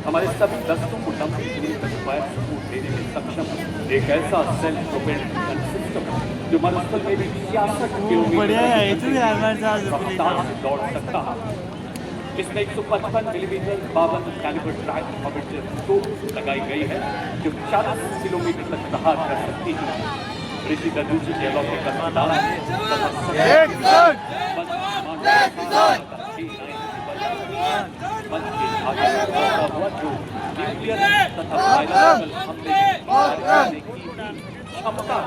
हमारे सभी दस्तों को लंबी दूरी तक फायर सपोर्ट देने में सक्षम एक ऐसा सेल्फ प्रोपेल्ड सिस्टम जो मरुस्थल में भी 66 किलोमीटर रफ्तार से दौड़ सकता है। इसमें 155 millimetre 52 calibre track orbiter scope लगाई गई है जो 40 किलोमीटर तक प्रहार कर सकती है। ऋषि दधूची के अलौकिक क्षमता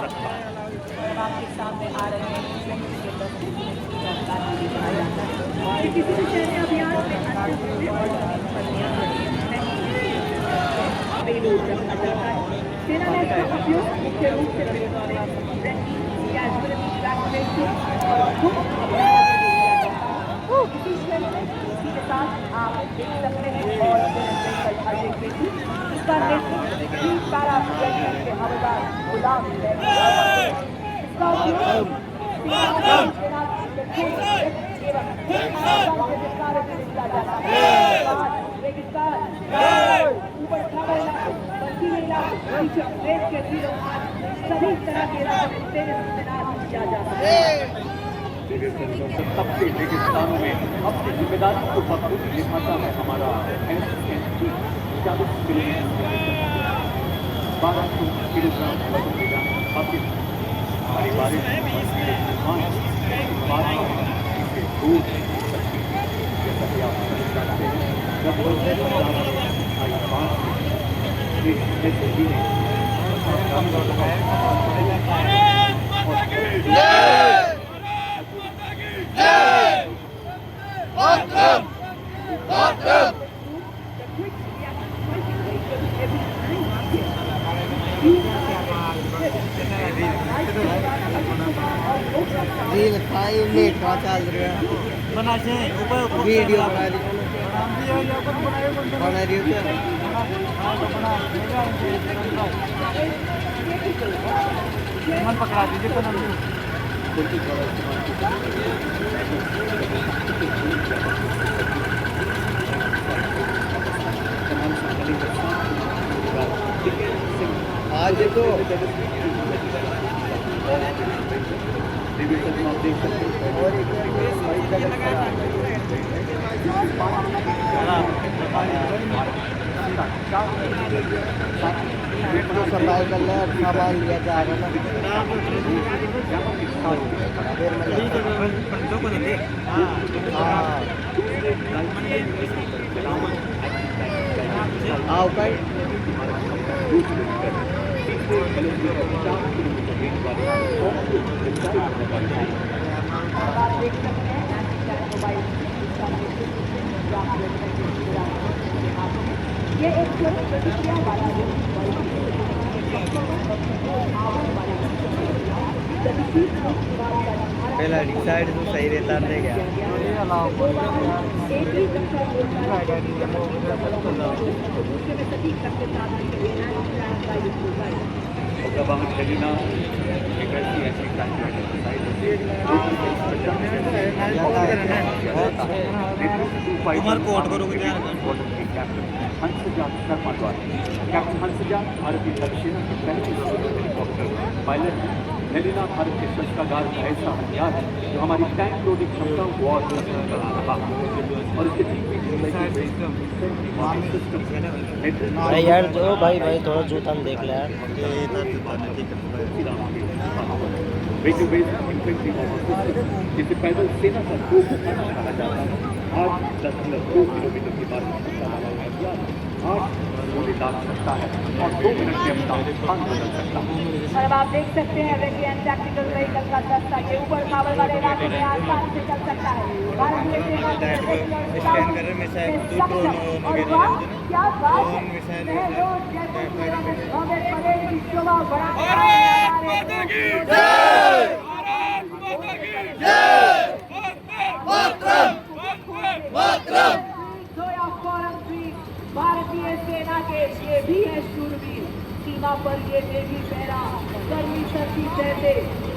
रखता है। आपके सामने आ रहे हैं सेना ने इसका उपयोग मुख्य रूप से इसी के साथ आप देख सकते हैं और इसका नेतृत्व पैरा के हवलदार गुलाम इसका उपयोग सभी तरह के किया जाता है। सबसे रेगिस्तानों में अपनी जिम्मेदारी को बखूबी निभाता है हमारा NCC 40 किलोग्राम आपके पारिवारिक जैसा कि आप जानते हैं जब रील 5 मिनट का चल रहा है वीडियो बना रही मन पकड़ा दीजिए आज तो सर्वाइकल है सामान लिया जा रहा है आओ भाई ये एक प्रतिक्रिया वाला पहला डिसाइड तो सही रहता नहीं गया जब हम हेलिना एक ऐसी कोट करोगे हंसजात शर्मा द्वारा कैप्टन हंसजात भारत की दक्षिण की पहली हेलीकॉप्टर पायलट है। हेलिना भारत के शस्त्रागार का ऐसा हथियार है जो हमारी टैंक लोडिंग क्षमता को और बढ़ा रहा है और इसके ठीक यार जो भाई थोड़ा जूता में देख ले यार जिसे पैदल सेना का 2 कहा जाता है। 8.2 किलोमीटर की मार्ग गोली दाग सकता है और 2 मिनट में अपना स्थान बदल सकता है। और अब आप देख सकते हैं वेरिएंट टैक्टिकल व्हीकल का दस्ता के ऊपर पावर वाले इलाके में आसानी से चल सकता है। भारतीय सेना के स्कैनर में शायद क्या बात है परेड की शोभा भारतीय सेना के ये भी है शूरवीर सीमा पर ये देवी पहरा गर्मी सर्दी सहते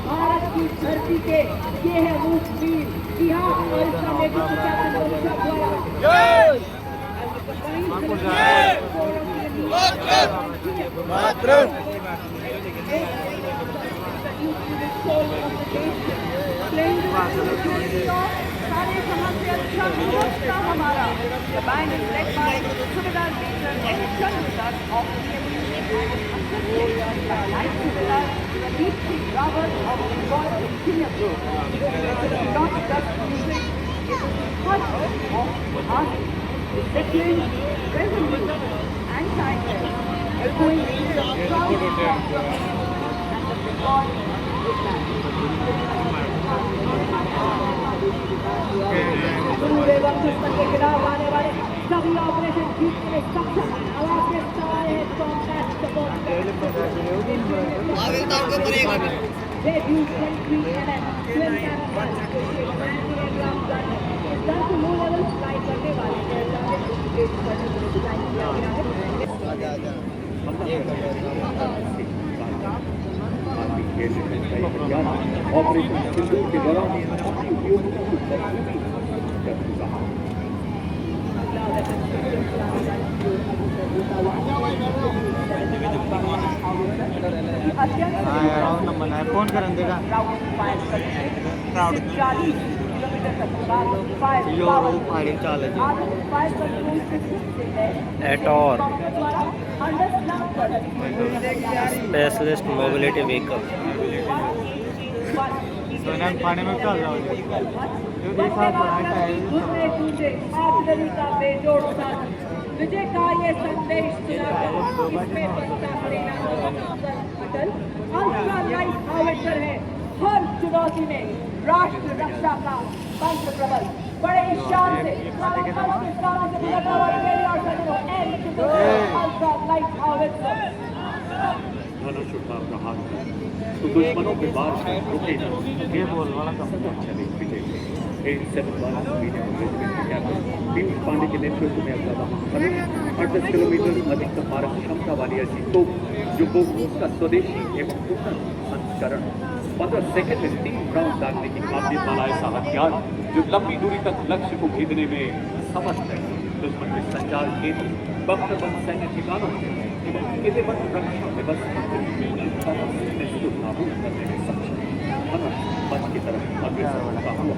भारत की धरती के ये है वो वीर कि हाँ और इसका नेतृत्व कैप्टन वर्षा द्वारा सारे जहां से अच्छा व्यवस्था हमारा The band is led by Subedar Major and Chandra of Light Subedar Pradeep Singh Rawat of Bengal Engineer Group. Not just music, it is the heart of the army, discipline, resolution and kindness, echoing the proud of the and the Bengal पूरे वक्त दुश्मन के खिलाफ आने वाले सभी operation जीतने में सक्षम अब आपके सवाल है combat support debut country N N twin capital anti-aircraft gun 10 low level fly करने वाले एयरक्राफ्ट को डिजाइन किया गया है ऑपरेशन सिंदूर के दौरान अपनी उपयोगिता को बखूबी कर रहा फोन करें देगा फायरिंग चाल एटॉर स्पेशलिस्ट मोबिलिटी व्हीकल पानी में चल रहा विजय का ये संदेश सुनाकर इसमें बनता परिणाम अटल अल्ट्रा लाइट हार्वेस्टर है हर चुनौती में राष्ट्र रक्षा का मंत्र प्रबल बड़े शान से अल्ट्रा लाइट हार्वेस्टर धनुष उठा रहा है तो दुश्मनों के बार रुके न ये बोल वाला चले विजय पीयूष पांडे के नेतृत्व में अगला 38 किलोमीटर अधिकतम मारक क्षमता वाली ऐसी तोप जो बोगूस का स्वदेशी एवं उन्नत संस्करण 15 सेकंड में 3 राउंड दागने की काबिलियत वाला ऐसा हथियार जो लंबी दूरी तक लक्ष्य को भेदने में समर्थ है दुश्मन के संचार केंद्र बख्तरबंद सैन्य ठिकानों एवं किलेबंद रक्षा व्यवस्था को नाबूद करने में सक्षम धनुष मंच की तरफ अग्रसर होता हुआ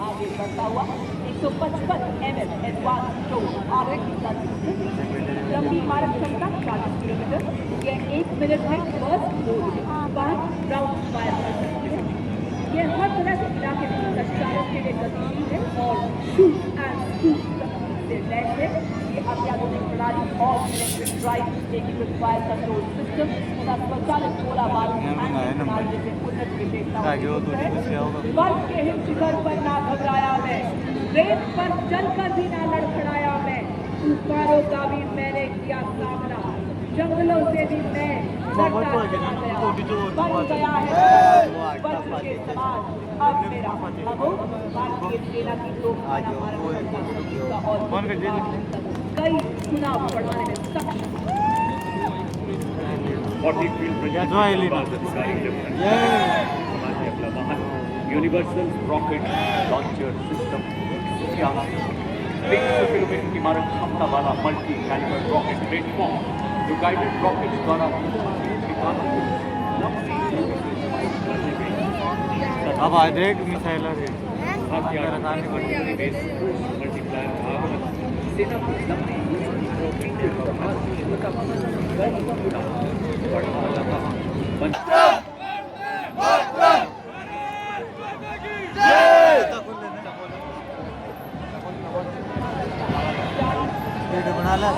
आगे बढ़ता हुआ 155 mm एडवांस टो लंबी मारक क्षमता 40 किलोमीटर ये 1 मिनट में फर्स्ट 5 राउंड फायर कर सकती है ये हर तरह से इलाके में संचालन के लिए गतिशील है और शूट एंड शूट से लैस है ये अत्याधुनिक प्रणाली और इलेक्ट्रिक ड्राइव एकीकृत फायर कंट्रोल सिस्टम तथा स्वचालित गोला बारूद जैसे उन्नत विशेषताओं वर्ग के हिम शिखर पर ना घबराया मैं रेत पर चलकर भी ना लड़खड़ाया मैं तूफानों का भी मैंने किया सामना जंगलों से भी मैं बन गया है वज्र के समान अब मेरा भारतीय सेना की तोपखाना और कई गुना बढ़ाने में सक्षम universal rocket launcher system 300 kilometre की मारक क्षमता वाला मल्टी कैलिबर रॉकेट प्लेटफॉर्म जो गाइडेड रॉकेट द्वारा अब आ देख मिसाइल सेना को बना ला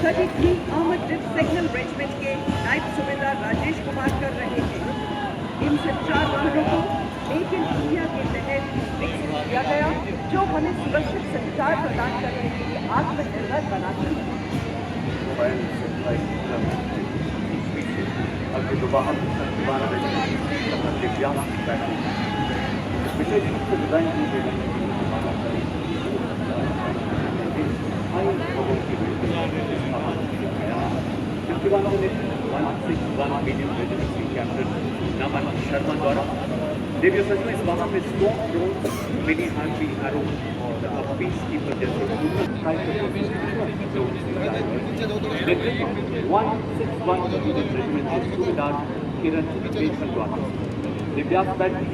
33 आर्मर्ड डिप सिग्नल रेजिमेंट के नायब सूबेदार राजेश कुमार कर रहे हैं। इन संचार वाहनों को मेक इन इंडिया के तहत विकसित किया गया, जो हमें सुरक्षित संचार प्रदान करने के लिए आत्मनिर्भर बनाती है। मोबाइल से अगर जो वाहन दोबारा दिव्यांग विशेष रूप से डिजाइन की गई कैप्टन नमन शर्मा द्वारा देवी सचना इस वाहन में stock drone mini Harvey arrow और पीस कीपर जैसे 161 रेजिमेंट के सूबेदार किरण बेचल द्वारा दिव्यांग बैटरी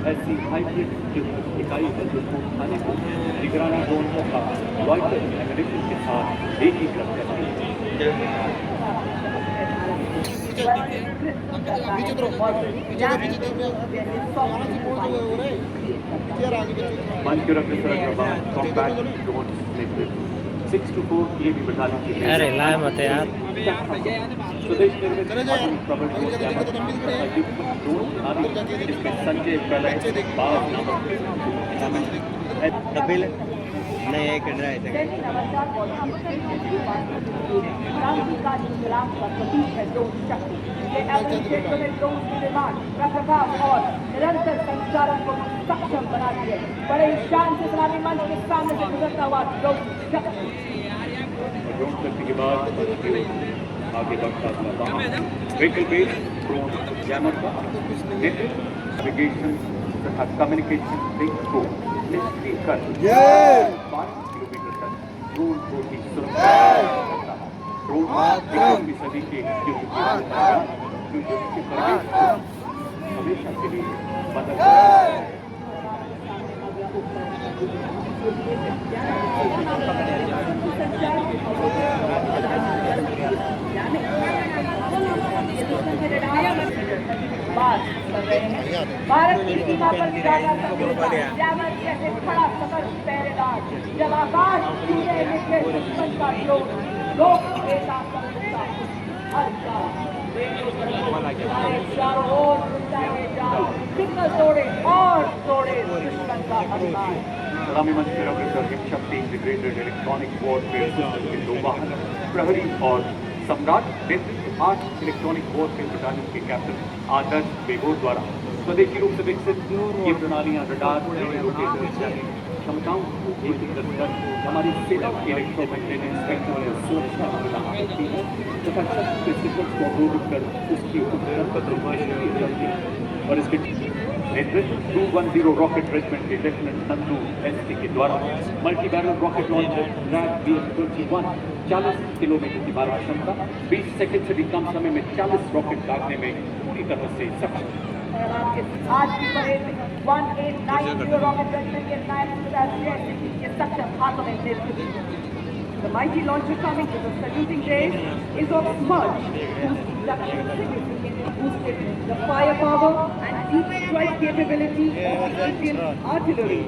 ऐसी हाइब्रिड इकाई है जो थाने को निगरानी ड्रोन का लॉयटर एमिनेशन के साथ एकीकृत करती है। अरे लाए मत यार स्वदेश निर्मित प्रबल ड्रोन संजय प्रलय बाग डबिल नहीं एक ड्राइव क्रांतिकारी इंकलाब का प्रतीक है ड्रोन शक्ति। ये एवरेज क्षेत्र में ड्रोन की निर्माण, रखरखाव और निरंतर संचालन को सक्षम बनाती है। बड़े ही शान से सलामी मंच के सामने से गुजरता हुआ ड्रोन शक्ति के बाद आगे बढ़ता हुआ व्हीकल बेस्ड ड्रोन जैमर का नेविगेशन तथा कम्युनिकेशन लिंक को निष्क्रिय कर 12 किलोमीटर तक ड्रोन को ही सुरक्षा करता है। ड्रोन की सभी के जो युद्ध के परिवेश को हमेशा के लिए बदल भारत की सीमा पर जैमर जैसे खड़ा सफर पहरेदार जब आकाश छूने निकले दुश्मन का ड्रोन लोग चारों ओर सिग्नल तोड़े और तोड़े दुश्मन का हथियार। सलामी मंच के ऑफिसर शक्ति इंटीग्रेटेड इलेक्ट्रॉनिक वॉरफेयर सिस्टम के 2 वाहन प्रहरी और सम्राट नेतृत्व 8 इलेक्ट्रॉनिक वॉरफेयर बटालियन के कैप्टन आदर्श बेगोर द्वारा स्वदेशी रूप से विकसित ये प्रणालियां रडार क्षमताओं को एकीकृत कर हमारी सेना के इलेक्ट्रोमैग्नेटिक स्पेक्ट्रम में सुरक्षा प्रदान करती है तथा शस्त्र के सिग्नल्स को अवरोधित कर उसकी उपकरण बदलवाई जाती है। और इसके नेतृत्व 210 रॉकेट रेजिमेंट के लेफ्टिनेंट नंदू एसटी के द्वारा multi barrel rocket launcher rag BF-21 40 kilometre की मारक क्षमता 20 सेकंड से भी कम समय में 40 रॉकेट दागने में पूरी तरह से सक्षम। आज की परेड में 1890 रॉकेट रेजिमेंट के नायब सूबेदार के सक्षम हाथों में नेतृत्व। The mighty launcher coming to the saluting days is of Smudge, whose production significantly boosted the firepower and deep strike capability of the Indian artillery,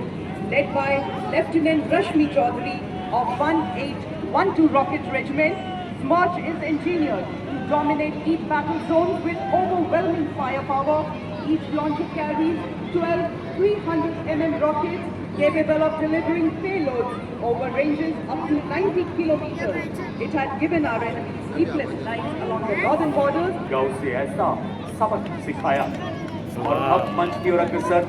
led by Lieutenant Rashmi Chaudhary of 1812 Rocket Regiment. Smudge is engineered to dominate each battle zones with overwhelming firepower. Each launcher carries 12 300 mm rockets capable of delivering payloads over ranges up to 90 kilometers. It had given our enemy sleepless nights along the northern borders. गाँव से ऐसा सबक सिखाया और अब मंच की ओर अग्रसर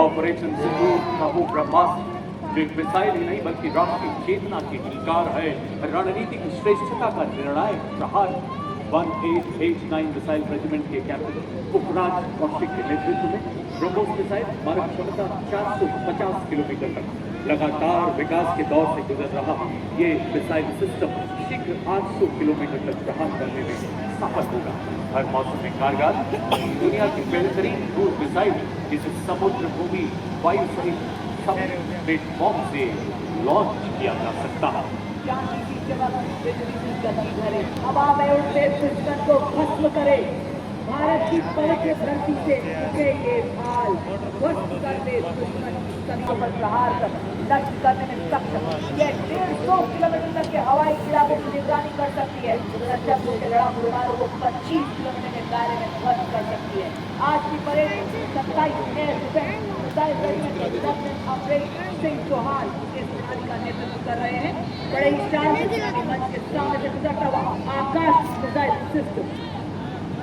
ऑपरेशन सिंदूर का वो ब्रह्मास्त्र जो एक मिसाइल ही नहीं बल्कि राष्ट्रीय चेतना की हिलकार है, रणनीतिक श्रेष्ठता का निर्णायक प्रहार 1889 मिसाइल रेजिमेंट के कैप्टन पुखराज कौशिक के नेतृत्व में ब्रह्मोस मिसाइल मारक क्षमता 450 किलोमीटर तक लगातार विकास के दौर से गुजर रहा ये मिसाइल सिस्टम शीघ्र 800 किलोमीटर तक प्रहार करने में सफल होगा। हर मौसम में कारगर दुनिया की बेहतरीन क्रूज मिसाइल जिसे समुद्र भूमि वायु सहित सब प्लेटफॉर्म से लॉन्च किया जा सकता है। हवा में उड़ते दुश्मन को भस्म करे। भारत की पवित्र धरती से उठे ये भाल ध्वस्त कर दे दुश्मन सभी पर प्रहार कर नष्ट करने में सक्षम। ये 150 किलोमीटर तक के हवाई इलाकों की निगरानी कर सकती है। सुरक्षा के लड़ाकू विमानों को 25 किलोमीटर के दायरे में ध्वस्त कर सकती है। आज की parade 27 air defence missile regiment के लेफ्टिनेंट अमरेश सिंह चौहान इस प्रणाली का नेतृत्व कर रहे हैं। बड़े ही शान से सेनानी मंच के सामने से गुजरता हुआ Akash missile system,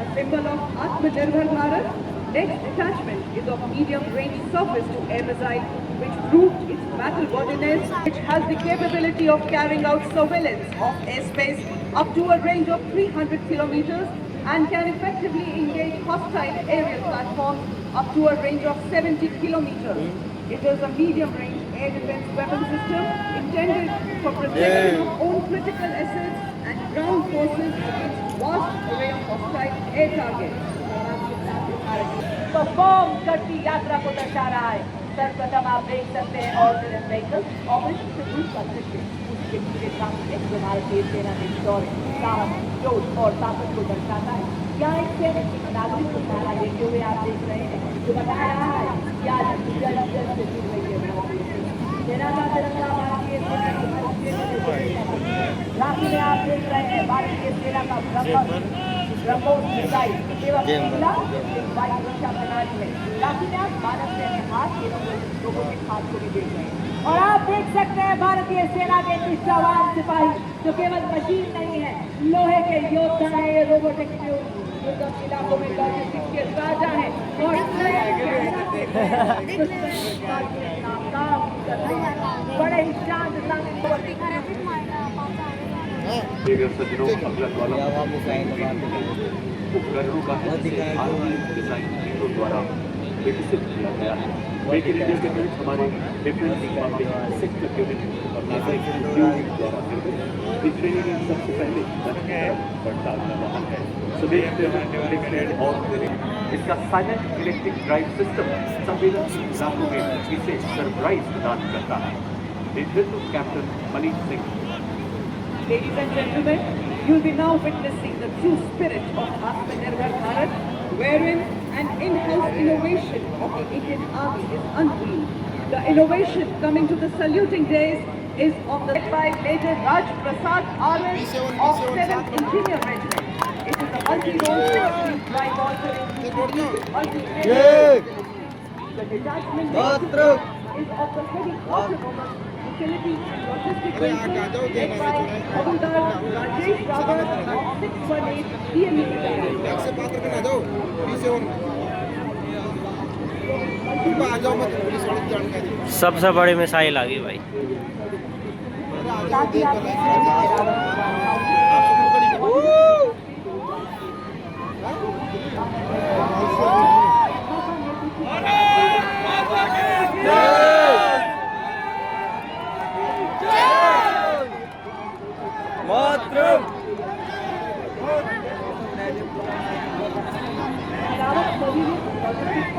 a symbol of Atmanirbhar Bharat. Next detachment is of medium-range surface-to-air missile, which proved its battle-worthiness, which has the capability of carrying out surveillance of airspace up to a range of 300 kilometers and can effectively engage hostile aerial platforms up to a range of 70 kilometers. It is a medium-range air defense weapon system intended for protection of own critical assets and ground forces against vast array of hostile air targets. तो form करती यात्रा को दर्शा रहा है। सर्वप्रथम आप देख सकते हैं ऑर्डिनरी व्हीकल ऑपरेशन से दूसरा दृश्य, उसके पूरे सामने जो भारतीय सेना के शौर्य, साहस, जोश और ताकत को दर्शाता है। यहाँ एक सैनिक एक नागरिक को सहारा देते हुए आप देख रहे हैं, जो बता रहा है कि आज जल जल से जुड़ रही है भारतीय सेना। सेना का तिरंगा भारतीय सेना राखी में आप देख रहे हैं भारतीय सेना का ब्रह्मोस मिसाइल एवं वायु रक्षा प्रणाली है। राखी में आप मानव सैन्य हाथ लोगों के हाथ को भी देख रहे हैं और आप देख सकते हैं भारतीय सेना के निष्ठावान सिपाही जो केवल मशीन नहीं है, लोहे के योद्धा है, रोबोटिक दुर्गम इलाकों में लॉजिस्टिक्स के राजा है और काम कर रहे हैं। बड़े ही शांत उपकरणों का डिजाइन टीमों द्वारा विकसित किया गया है। मेक इन इंडिया के तहत हमारे डिफेंस सेक्टर यूनिट और नागरिक उद्योग द्वारा ट्रेनिंग में सबसे पहले बढ़ता रहा है। और इसका साइलेंट इलेक्ट्रिक ड्राइव सिस्टम संवेदनशील इलाकों में इसे सरप्राइज प्रदान करता है। नेतृत्व captain Manish Singh. Ladies and gentlemen, you'll be now witnessing the true spirit of Atmanirbhar Bharat, wherein an in-house innovation of the Indian Army is unveiled. The innovation coming to the saluting days is of the led by Major Raj Prasad RS of 7th Engineer Regiment. It is a multi-role system drive altering multi-area. The detachment is of the heavy autonomous utility logistic vehicle led by Havildar Rajesh Rawat of 618 DME Battalion. सबसे बड़ी missile आ गई भाई। साथ ही आप देख रहे हैं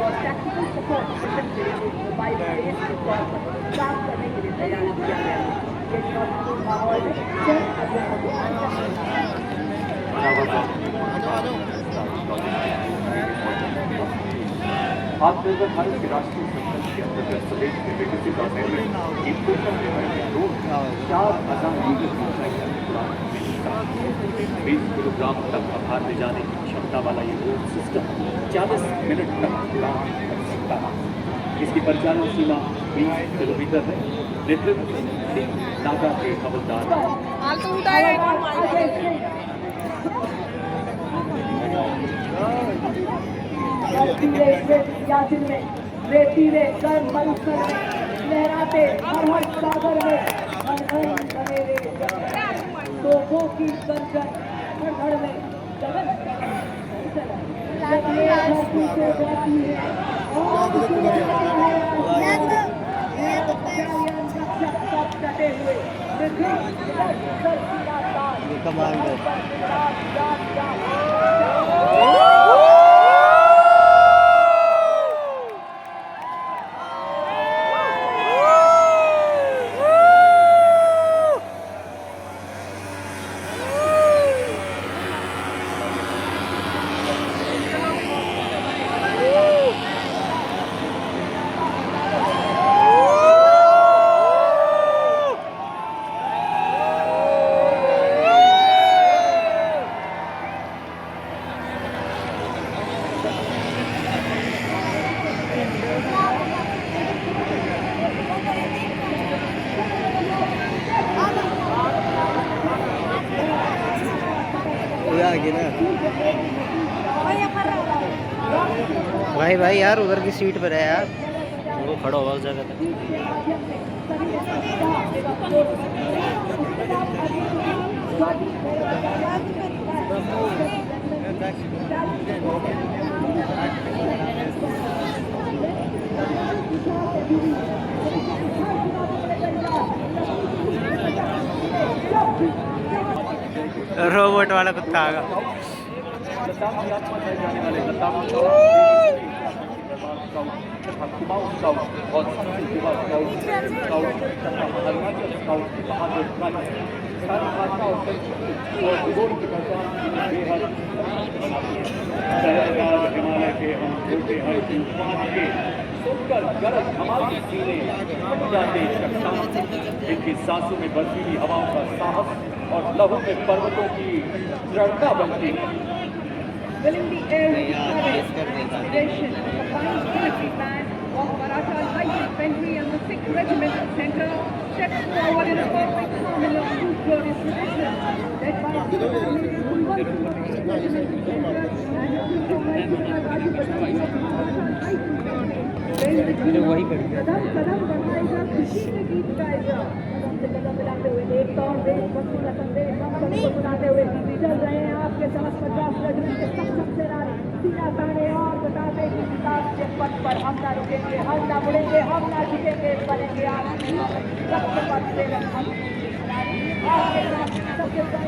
और टैक्टिकल सपोर्ट मिशन के लिए बाई बेस के तौर पर काम करने के लिए तैयार किया गया है। ये चुनौतीपूर्ण माहौल में सेल्फ आत्मनिर्भर भारत के राष्ट्रीय संकल्प के अंतर्गत प्रदेश में विकसित और निर्मित एक टोटल ड्रोन 4,000 20 किलोग्राम तक आधार ले जाने की क्षमता वाला ये ड्रोन सिस्टम 40 मिनट तक उड़ान कर सकता है। इसकी परिचालन सीमा 20 किलोमीटर है। नेतृत्व नागा के हवलदार रेतीले गर्म मरुस्थल में लहराते हर सागर में तोपों की गंजन हर घर में जगत जब ये धरती से जाती है और डटे हुए हुआ आगे ना। भाई यार उधर की सीट पर है यार। वो खड़ा होगा उस जगह तक। रोबोट वाला कुत्ता आगा। लद्दाख की यात्रा में जाने वाले लद्दाख तथा कुमाऊं स्काउट और सिलसिला स्काउट तथा अरुणाचल स्काउट की बहादुर गाइड सारी भाषा और संस्कृति और भूगोल की पहचान बेहद सहजगार हिमालय के हम छोटे हैं तूफान के सुनकर गरज हमारी सीने बन जाते चट्टान। इनकी सांसों में बर्फीली हवाओं का साहस और लहू में पर्वतों की दृढ़ता बनती है। Filling the air with courage and inspiration, the fine military band of Maratha Light Infantry and the 6th Regiment Center steps forward in a perfect harmony of two glorious traditions, led by कदम कदम बढ़ाएगा, खुशी में गीत गाएगा। कदम से कदम मिलाते हुए एकता और देशभक्ति का संदेश हम सबको सुनाते हुए चल रहे हैं आपके समझ 50 रेजिमेंट के सक्षम सेनानी सीना ताने और बताते कि विकास के पथ पर हम ना रुकेंगे, हम ना मुड़ेंगे, हम ना झुकेंगे, बनेंगे आपके सत्य पथ से हम आपके साथ सबके संग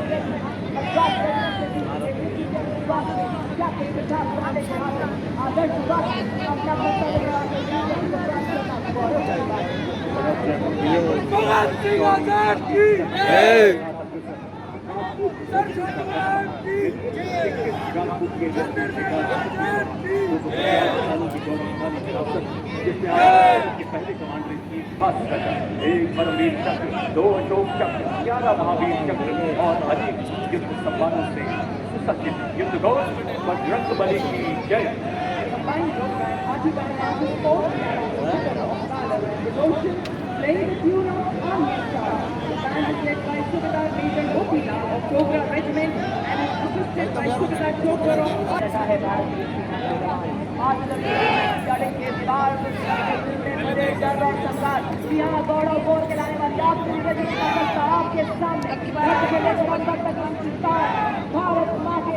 पहले कमांडर एक परमवीर चक्र, 2 अशोक चक्र, 11 महावीर चक्र और अनेक युद्ध सम्मानों से सुसज्जित युद्ध गौरव बजरंग बली की जय। Playing the tune of Army Star. The band is led by Subedar Major Gopila of Chopra Regiment and is assisted by Subedar Chopra of लड़ेंगे दीवार बड़े डर और संघार यहाँ गौरव बोल के लाने वाली आपके आपके सामने भारत माँ के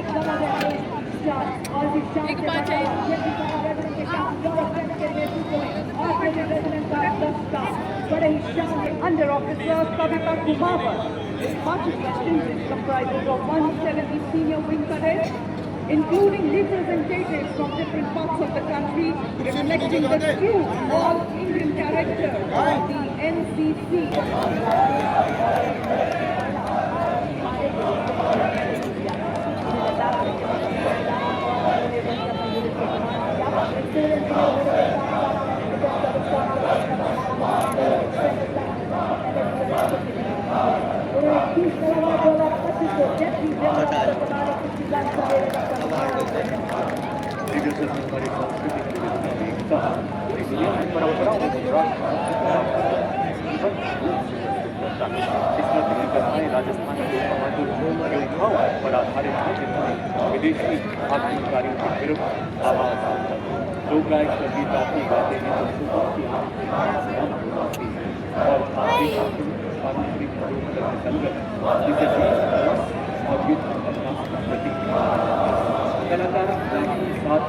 और विशाल बड़े ही शान under officers Kavita Kumar. This party contingent comprises of 170 senior wing cadets, including representatives from different parts of the country, reflecting the true all-Indian character of the NCC. Rajasthan के बहादुर योद्धाओं पर आधारित है जिन्होंने विदेशी आक्रमणकारियों के विरुद्ध आवाज लोग गायक संगीत गाते गाते हैं तो सुबह की और पारंपरिक संगत जिसे और युद्ध अभ्यास का प्रतीक कलाकार साथ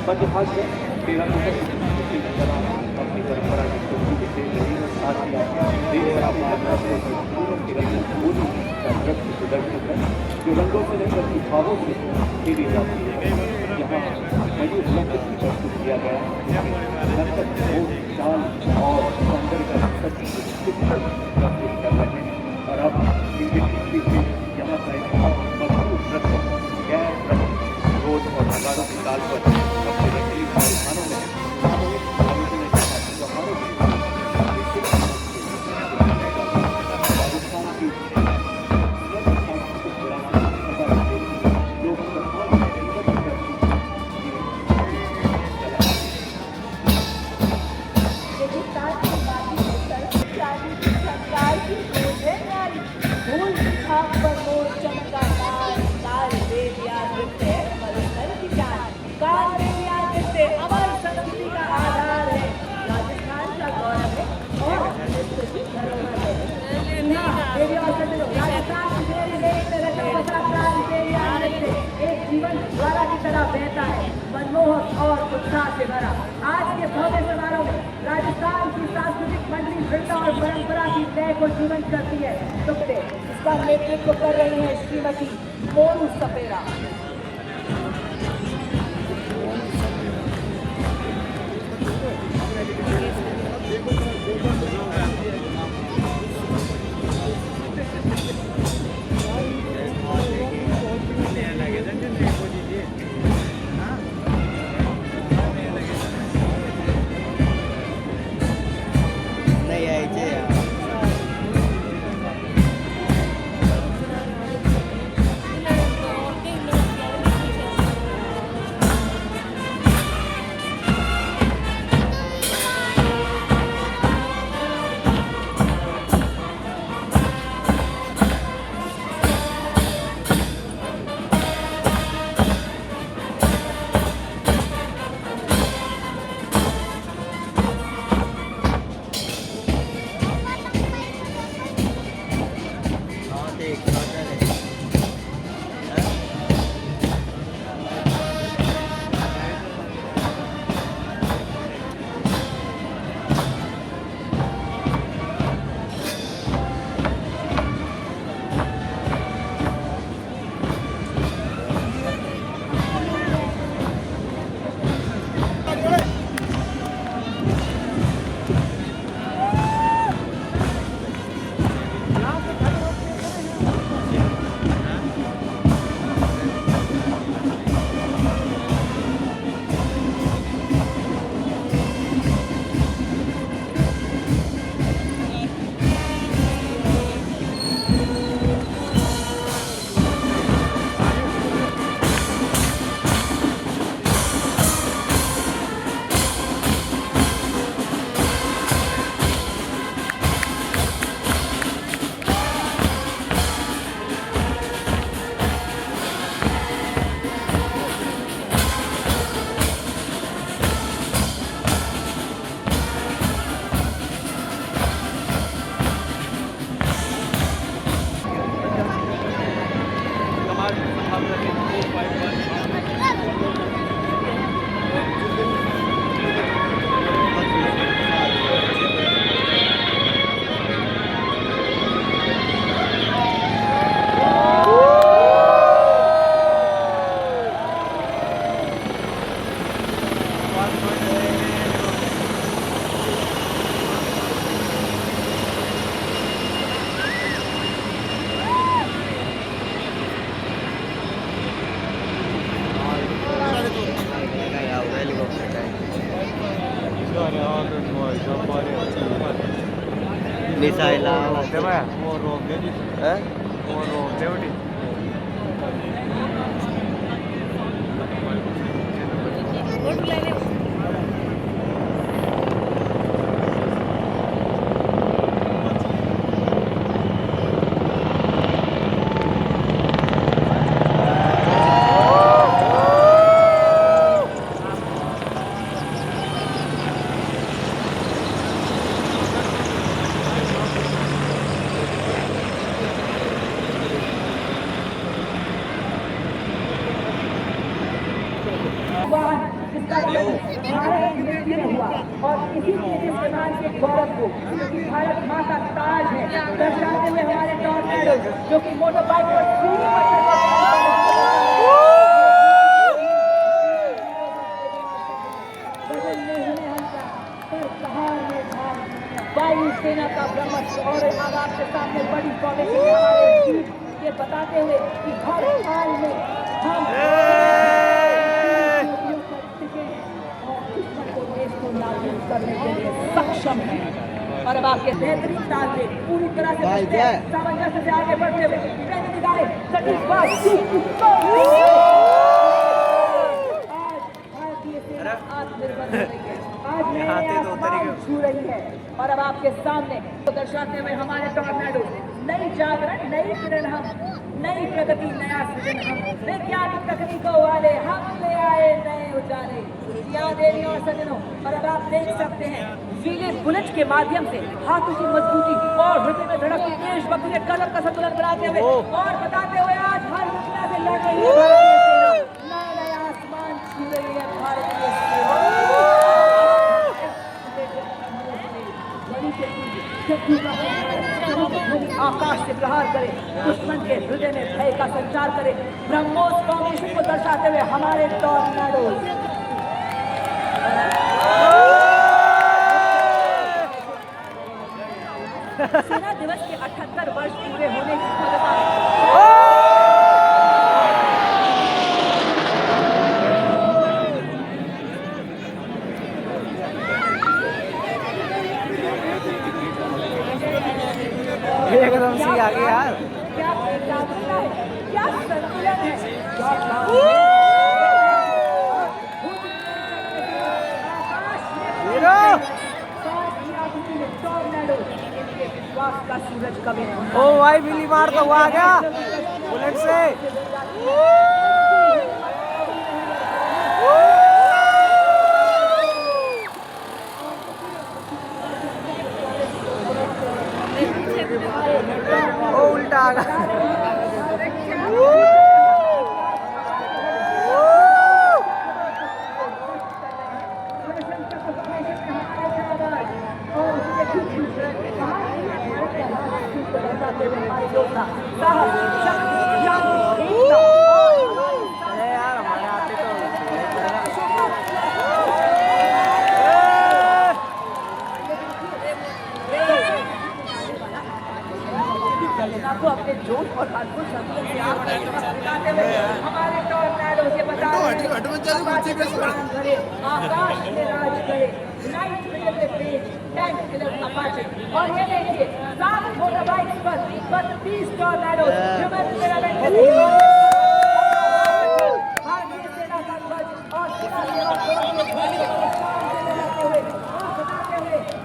मध्यभाग में 13 अपनी परंपरा की खूबी के साथ ही देश प्रदर्शित है जो रंगों से लेकर भावों से खेली जाती है। यहाँ मयूर नृत्य की प्रस्तुत किया गया है चाल और सौंदर्य का प्रस्तुत कर रहे हैं और अब इनकी छुट्टी से यहाँ का एक मजबूत नृत्य गैर नृत्य रोज और हजारों की ताल पर अपने रंगीन स्थानों में सामूहिक आयोजन राजस्थान की देवी और सज्जनों, राजस्थान की मेरी लेक में रजत बसा प्राण देवी आने से एक जीवन ज्वाला की तरह बहता है, मनमोहक और उत्साह से भरा। आज के भव्य समारोह में राजस्थान की सांस्कृतिक मंडली वृंदा और परंपरा की लय को जीवंत करती है। तो इसका नेतृत्व कर रही है श्रीमती मोनू सपेरा। नहीं आई थे यार। मिसाइल और इसी हिंदुस्तान के गौरव को, क्योंकि भारत माँ का ताज है, दर्शाते हुए हमारे टॉर्नेडो जो कि मोटर बाइक पर वायुसेना का ब्रह्मस्त्र और अब आपके सामने बड़ी पॉलिसी हमारे जीत ये बताते हुए कि हर हाल में हम करने के लिए सक्षम है। और अब आपके बेहतरीन ताल में पूरी तरह से सामंजस्य से आगे बढ़ते हुए भारतीय सेना आत्मनिर्भर हो रही है, आज नए छू रही है। और अब आपके सामने तो दर्शाते हुए हमारे टॉर्नेडो नई जागरण, नई किरण, हम नई प्रगति, नया सृजन, हम वैज्ञानिक तकनीकों वाले हम ले आए नए उजाले। यहाँ देवी और सज्जनों, और अब आप देख सकते हैं नीले बुलेट के माध्यम से हाथों की मजबूती और हृदय में धड़कती देशभक्ति के कदम का संतुलन बनाते हुए और बताते हुए आज हर दुनिया से लड़ रही है भारतीय सेना, नए नए आसमान छू रही है भारतीय सेना। आकाश से प्रहार करे, दुश्मन के हृदय में भय का संचार करे, ब्रह्मोस फॉर्मेशन को दर्शाते हुए हमारे टॉर्नेडोज सेना दिवस के 78 वर्ष पूरे होने की एकदम से आ गया यार। क्या एकाग्रता है, क्या संतुलन है, विश्वास का सूरज कभी ओ भाई बिल्ली मार तो वो आ गया बुलेट से। ओ उल्टा आ गया। अरे यार हमारे आते तो को अपने जोश और अद्भुत संतुलन से हमारे टॉर्नेडो से करे, आकाश में राज करे, नाइट किलर पे पेज, टैंक किलर अपाचे। और ये देखिए 7 मोटरबाइक्स पर 32 टॉर्नेडो ह्यूमन पिरामिड के भारतीय सेना का ध्वज और सेना सेवा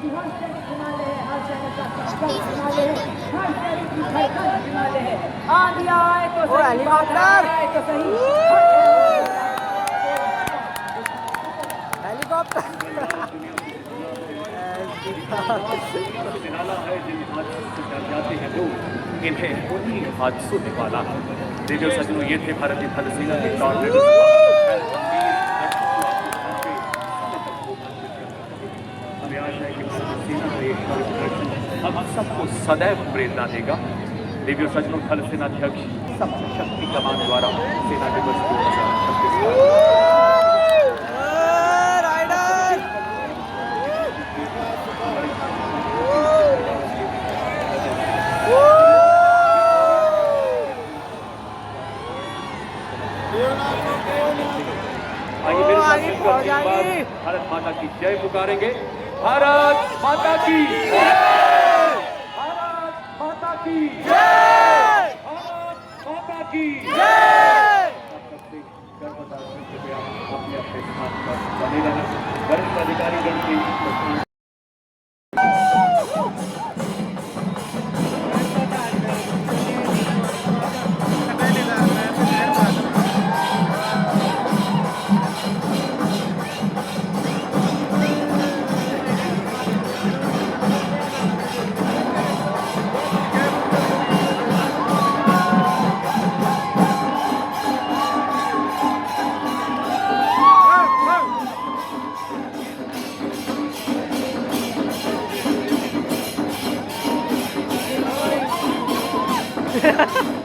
कि हर सैनिक हिमालय है, हर सैनिक का संकल्प हिमालय है, हर सैनिक की धड़कन हिमालय है। आंधी आए तो सही, हेलीकॉप्टर आए तो सही, हेलीकॉप्टर निराला है जिन हादसों से डर जाते हैं लोग, इन्हें उन्हीं हादसों ने पाला। रेडियो सजनों, ये थे भारतीय थल सेना के टॉर्नेडो। हमें आशा है कि भारतीय सेना का एक प्रदर्शन हम सबको सदैव प्रेरणा देगा। रेडियो सजनों, थल सेनाध्यक्ष सब शक्ति कमान द्वारा सेना दिवस 2026 भारत माता की जय पुकारेंगे। भारत माता की जय, भारत माता की जय, भारत माता की जय। अपने अपने स्थान पर बने रहना। वरिष्ठ अधिकारी गण के Ha ha ha!